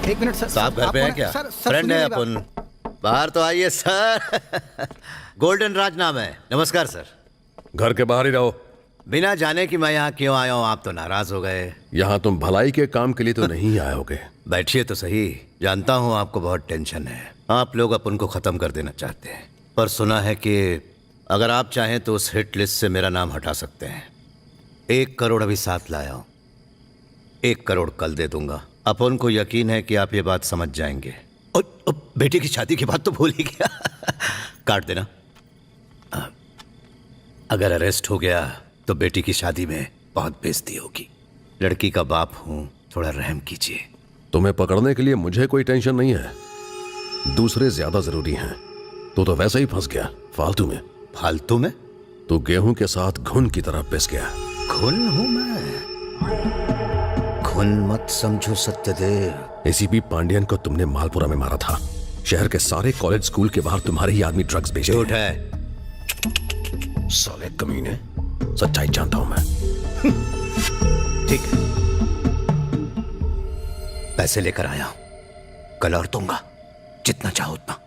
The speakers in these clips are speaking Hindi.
एक मिनट सर। साहब घर पे है क्या? सर फ्रेंड है अपन। बाहर तो आइए सर। गोल्डन राज नाम है। नमस्कार सर। घर के बाहर ही रहो। बिना जाने कि मैं यहाँ क्यों आया हूँ आप तो नाराज हो गए। यहाँ तुम भलाई के काम के लिए तो नहीं आए होगे। बैठिए तो सही। जानता हूँ आपको बहुत टेंशन है। आप लोग अपन को खत्म कर देना चाहते हैं, पर सुना है कि अगर आप चाहें तो उस हिट लिस्ट से मेरा नाम हटा सकते हैं। 1 करोड़ अभी साथ लाया हूँ, 1 करोड़ कल दे दूंगा। अपन को यकीन है कि आप ये बात समझ जाएंगे। और बेटे की शादी की बात तो भूल ही गया। काट देना। अगर अरेस्ट हो गया तो बेटी की शादी में बहुत बेइज्जती होगी। लड़की का बाप हूं, थोड़ा रहम कीजिए। तुम्हें पकड़ने के लिए मुझे कोई टेंशन नहीं है, दूसरे ज्यादा जरूरी हैं। तो वैसे ही फंस गया फालतू में। फालतू में? तू गेहूं के साथ घुन की तरह पिस गया। घुन हूं मैं? घुन मत समझो सत्यदेव। एसीपी पांडियन को तुमने मालपुरा में मारा था। शहर के सारे कॉलेज स्कूल के बाहर तुम्हारे ही आदमी ड्रग्स बेचते हैं। झूठ है। साले कमीने, सच्चाई जानता हूं मैं। ठीक है, पैसे लेकर आया हूं, कल और दूंगा, जितना चाहो उतना।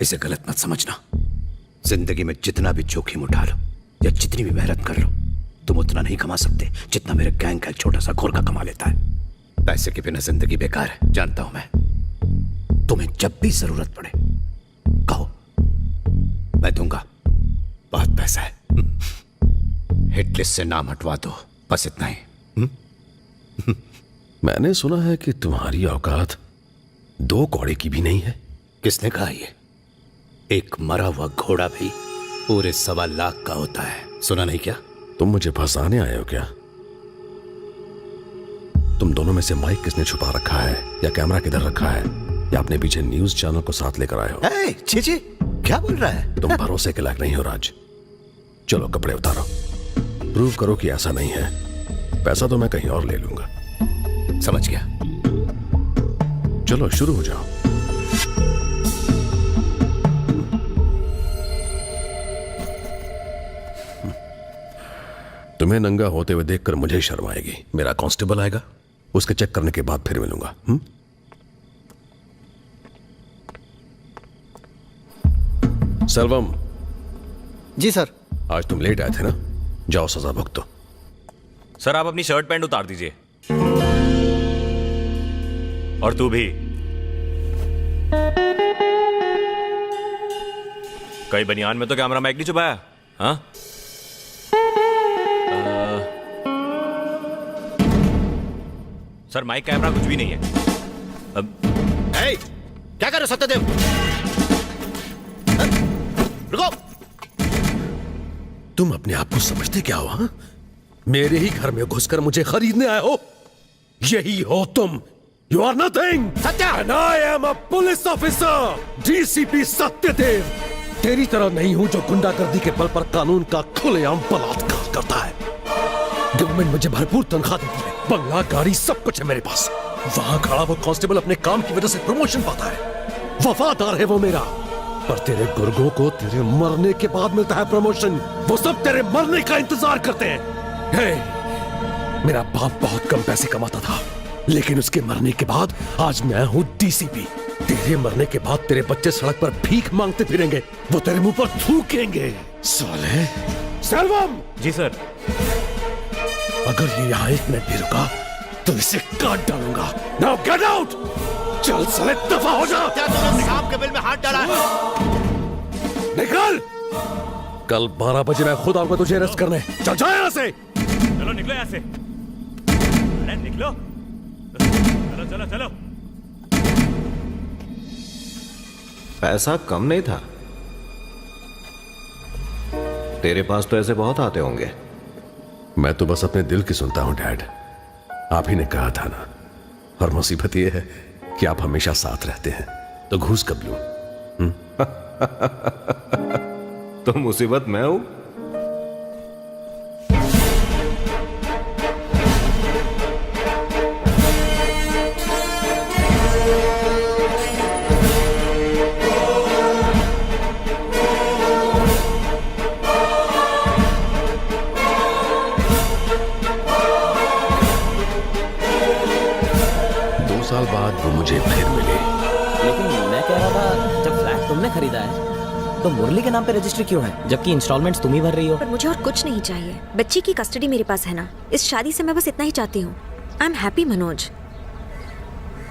इसे गलत मत समझना। जिंदगी में जितना भी जोखिम उठा लो या जितनी भी मेहनत कर लो, तुम उतना नहीं कमा सकते जितना मेरे गैंग का एक छोटा सा गोरखा कमा लेता है। पैसे के बिना जिंदगी बेकार है, जानता हूं मैं। तुम्हें जब भी जरूरत पड़े कहो, मैं दूंगा। बहुत पैसा है। हिट लिस्ट से नाम हटवा दो, बस इतना ही। मैंने सुना है कि तुम्हारी औकात 2 कौड़े की भी नहीं है। किसने कहा ये? एक मरा हुआ घोड़ा भी पूरे 1.25 लाख का होता है। सुना नहीं क्या? तुम मुझे फंसाने आए हो क्या? तुम दोनों में से माइक किसने छुपा रखा है, या कैमरा किधर रखा है, या अपने पीछे न्यूज चैनल को साथ लेकर आए हो? छी, क्या बोल रहा है? तुम भरोसे के लायक नहीं हो राज। चलो कपड़े उतारो, प्रूव करो कि ऐसा नहीं है। पैसा तो मैं कहीं और ले लूंगा। समझ गया। चलो शुरू हो जाओ। तुम्हें नंगा होते हुए देखकर मुझे शर्म आएगी। मेरा कांस्टेबल आएगा, उसके चेक करने के बाद फिर मिलूंगा। सेल्वम। जी सर। आज तुम लेट आए थे ना, जाओ सजा भुगतो। सर आप अपनी शर्ट पैंट उतार दीजिए। और तू भी। कई बनियान में तो कैमरा माइक नहीं छुपाया? हाँ, सर माइक कैमरा कुछ भी नहीं है। अब क्या कर रहे हो सत्यदेव? रुको। तुम अपने आप को समझते क्या हो? हाँ? मेरे ही घर में घुसकर मुझे खरीदने आए हो? यही हो तुम। You are nothing. Satya. And I am a police officer, DCP Satyadev. तेरी तरह नहीं हूं जो गुंडागर्दी के बल पर कानून का खुलेआम बलात्कार करता है। गवर्नमेंट मुझे भरपूर तनख्वाह देती है, बंगला, गाड़ी, सब कुछ है मेरे पास। वहां खड़ा वो कांस्टेबल अपने काम की वजह से प्रमोशन पाता है। वफादार है वो मेरा। पर तेरे गुर्गों को तेरे मरने के बाद मिलता है प्रमोशन। वो सब तेरे मरने का इंतजार करते हैं। हे, मेरा बाप बहुत कम पैसे कमाता था, लेकिन उसके मरने के बाद आज मैं हूं डीसीपी। तेरे मरने के बाद तेरे बच्चे सड़क पर भीख मांगते फिरेंगे, वो तेरे मुंह पर थूकेंगे। साले। सेल्वम। जी सर। अगर ये यहाँ 1 मिनट भी रुका तो इसे काट डालूंगा। Now get out. चल साले, दफा हो जा। क्या तूने सांप के बिल में हाथ डाला है? निकल। कल 12 बजे मैं खुद आऊंगा तुझे अरेस्ट करने। चल जाओ यहाँ से। चलो निकलो यहाँ से। अरे निकलो। चलो चलो चलो। पैसा कम नहीं था। तेरे पास तो ऐसे बहुत आते होंगे। मैं तो बस अपने दिल की सुनता हूं डैड। आप ही ने कहा था ना। और मुसीबत यह है कि आप हमेशा साथ रहते हैं, तो घूस कब लूं? तो मुसीबत मैं हूं। साल बाद वो मुझे फिर मिले। लेकिन मैं कह रहा था, जब फ्लैट तुमने खरीदा है तो मुरली के नाम पे रजिस्ट्री क्यों है, जबकि इंस्टॉलमेंट्स तुम ही भर रही हो? पर मुझे और कुछ नहीं चाहिए। बच्ची की कस्टडी मेरे पास है ना। इस शादी से मैं बस इतना ही चाहती हूँ। I am happy Manoj.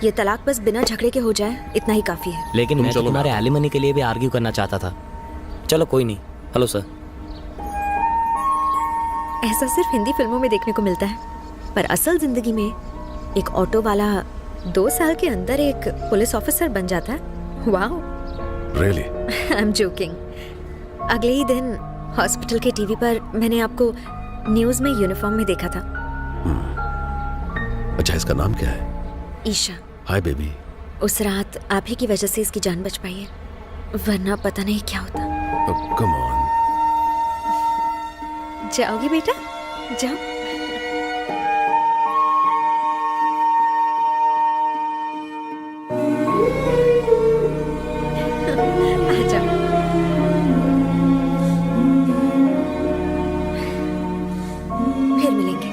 ये तलाक बस बिना झगड़े के हो जाए, इतना ही काफी है। लेकिन मैं तो तुम्हारे एलिमनी के लिए भी आर्ग्यू करना चाहता था। चलो कोई नहीं। Hello sir. ऐसा सिर्फ हिंदी फिल्मों में देखने को मिलता है, पर असल जिंदगी में एक ऑटो वाला 2 साल के अंदर एक पुलिस ऑफिसर बन जाता है। वाह। रियली? I am joking. अगले ही दिन हॉस्पिटल के टीवी पर मैंने आपको न्यूज में यूनिफॉर्म में देखा था। अच्छा, इसका नाम क्या है? ईशा। Hi baby. उस रात आप ही की वजह से इसकी जान बच पाई है, वरना पता नहीं क्या होता। Come on. जाओगी बेटा? जाओ। आ जाओ। फिर मिलेंगे।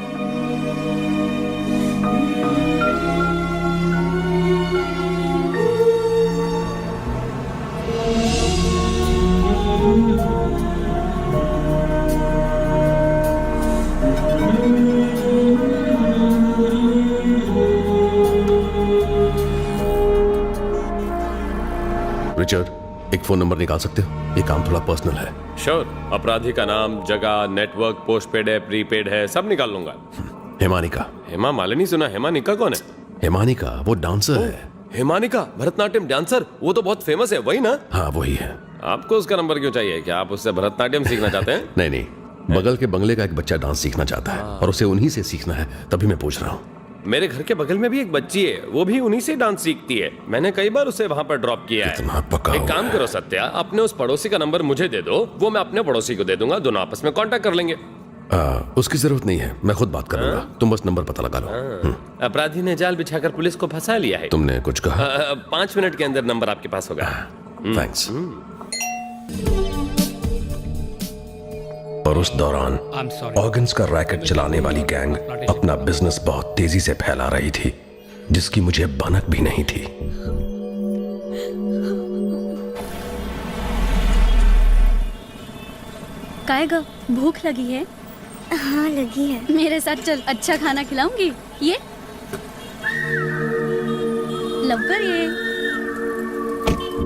रिचर्ड, एक फोन नंबर निकाल सकते हो? ये काम थोड़ा पर्सनल है। श्योर। अपराधी का नाम, जगह, नेटवर्क, पोस्टपेड है, प्रीपेड है, सब निकाल लूंगा। हेमानिका। हेमा मालिनी सुना? हेमानिका कौन है? हेमानिका वो डांसर है। हेमानिका भरतनाट्यम डांसर, वो तो बहुत फेमस है, वही ना? हाँ वही है। आपको उसका नंबर क्यों चाहिए? क्या आप उससे भरतनाट्यम सीखना चाहते हैं? नहीं नहीं, बगल के बंगले का एक बच्चा डांस सीखना चाहता है और उसे उन्हीं से सीखना है, तभी मैं पूछ रहा हूँ। मेरे घर के बगल में भी एक बच्ची है, वो भी उन्हीं से डांस सीखती है। मैंने कई बार उसे वहां पर ड्रॉप किया है। कितना पका एक हुआ काम है। करो सत्या, अपने उस पड़ोसी का नंबर मुझे दे दो, वो मैं अपने पड़ोसी को दे दूंगा, दोनों आपस में कांटेक्ट कर लेंगे। उसकी जरूरत नहीं है, मैं खुद बात कर लूंगा। तुम बस नंबर पता लगा लो। अपराधी ने जाल बिछाकर पुलिस को फंसा लिया है। तुमने कुछ कहा? 5 मिनट के अंदर नंबर आपके पास होगा। थैंक्स। और उस दौरान ऑर्गन्स का रैकेट चलाने वाली गैंग अपना बिजनेस बहुत तेजी से फैला रही थी, जिसकी मुझे भनक भी नहीं थी। काय ग, भूख लगी है? हाँ लगी है। मेरे साथ चल, अच्छा खाना खिलाऊंगी। ये लवर, ये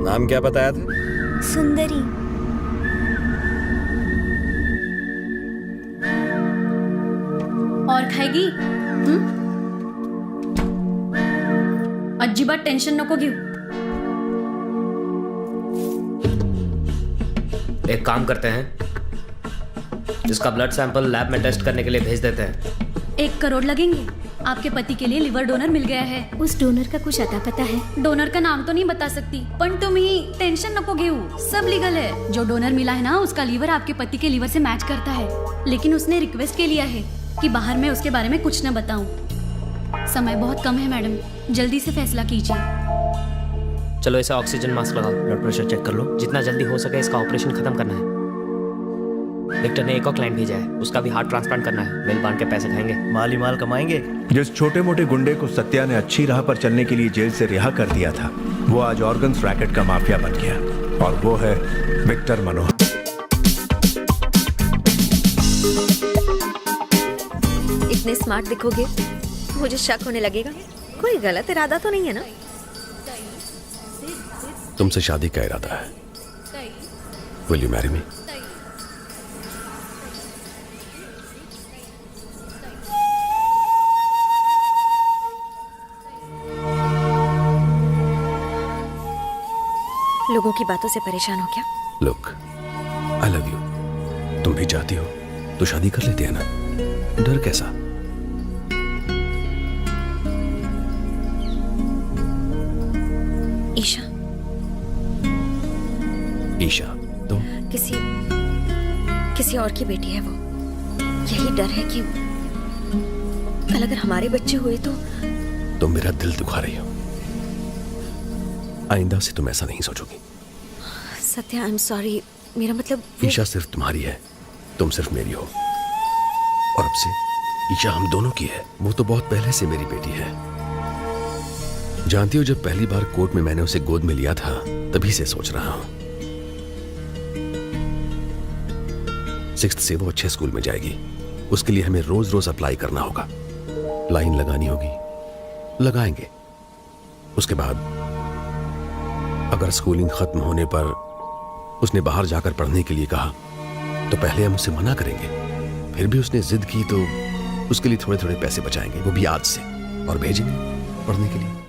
नाम क्या बताया था? सुंदरी। और खाएगी? अजिबात टेन्शन नको घेऊ। एक काम करते हैं, इसका ब्लड सैंपल लैब में टेस्ट करने के लिए भेज देते हैं। 1 करोड़ लगेंगे। आपके पति के लिए लिवर डोनर मिल गया है। उस डोनर का कुछ अता पता है? डोनर का नाम तो नहीं बता सकती, पण तुम्ही टेंशन नको घेऊ, सब लीगल है। जो डोनर मिला है ना, उसका लीवर आपके पति के लीवर से मैच करता है, लेकिन उसने रिक्वेस्ट के लिया है कि बाहर मैं उसके बारे में कुछ न बताऊं। समय बहुत कम है मैडम, जल्दी से फैसला कीजिए। चलो इसे ऑक्सीजन मास्क लगाओ, ब्लड प्रेशर चेक कर लो। जितना जल्दी हो सके इसका ऑपरेशन खत्म करना है। विक्टर ने एक और क्लाइंट भेजा है, उसका भी हार्ट ट्रांसप्लांट करना है। मिल बांध के पैसे खाएंगे, माली माल कमाएंगे। जिस छोटे मोटे गुंडे को सत्या ने अच्छी राह पर चलने के लिए जेल से रिहा कर दिया था, वो आज ऑर्गन्स रैकेट का माफिया बन गया, और वो है विक्टर मनोहर। इतने स्मार्ट दिखोगे, मुझे शक होने लगेगा। कोई गलत इरादा तो नहीं है ना? तुमसे शादी का इरादा है। Will you marry me? लोगों की बातों से परेशान हो क्या? Look, I love you. तुम भी चाहती हो तो शादी कर लेते हैं ना, डर कैसा? ईशा। ईशा तुम? किसी और की बेटी है वो। यही डर है कि कल अगर हमारे बच्चे हुए तो। तुम मेरा दिल दुखा रही हो। आइंदा से तुम ऐसा नहीं सोचोगी। Satya, I am sorry. मेरा मतलब ईशा सिर्फ तुम्हारी है, तुम सिर्फ मेरी हो। और अब से ईशा हम दोनों की है। वो तो बहुत पहले से मेरी बेटी है। जानती हो, जब पहली बार कोर्ट में मैंने उसे गोद में लिया था तभी से सोच रहा हूं 6th से वो अच्छे स्कूल में जाएगी। उसके लिए हमें रोज रोज अप्लाई करना होगा, लाइन लगानी होगी, लगाएंगे। उसके बाद अगर स्कूलिंग खत्म होने पर उसने बाहर जाकर पढ़ने के लिए कहा तो पहले हम उसे मना करेंगे, फिर भी उसने जिद की तो उसके लिए थोड़े थोड़े पैसे बचाएंगे, वो भी आज से, और भेजेंगे पढ़ने के लिए।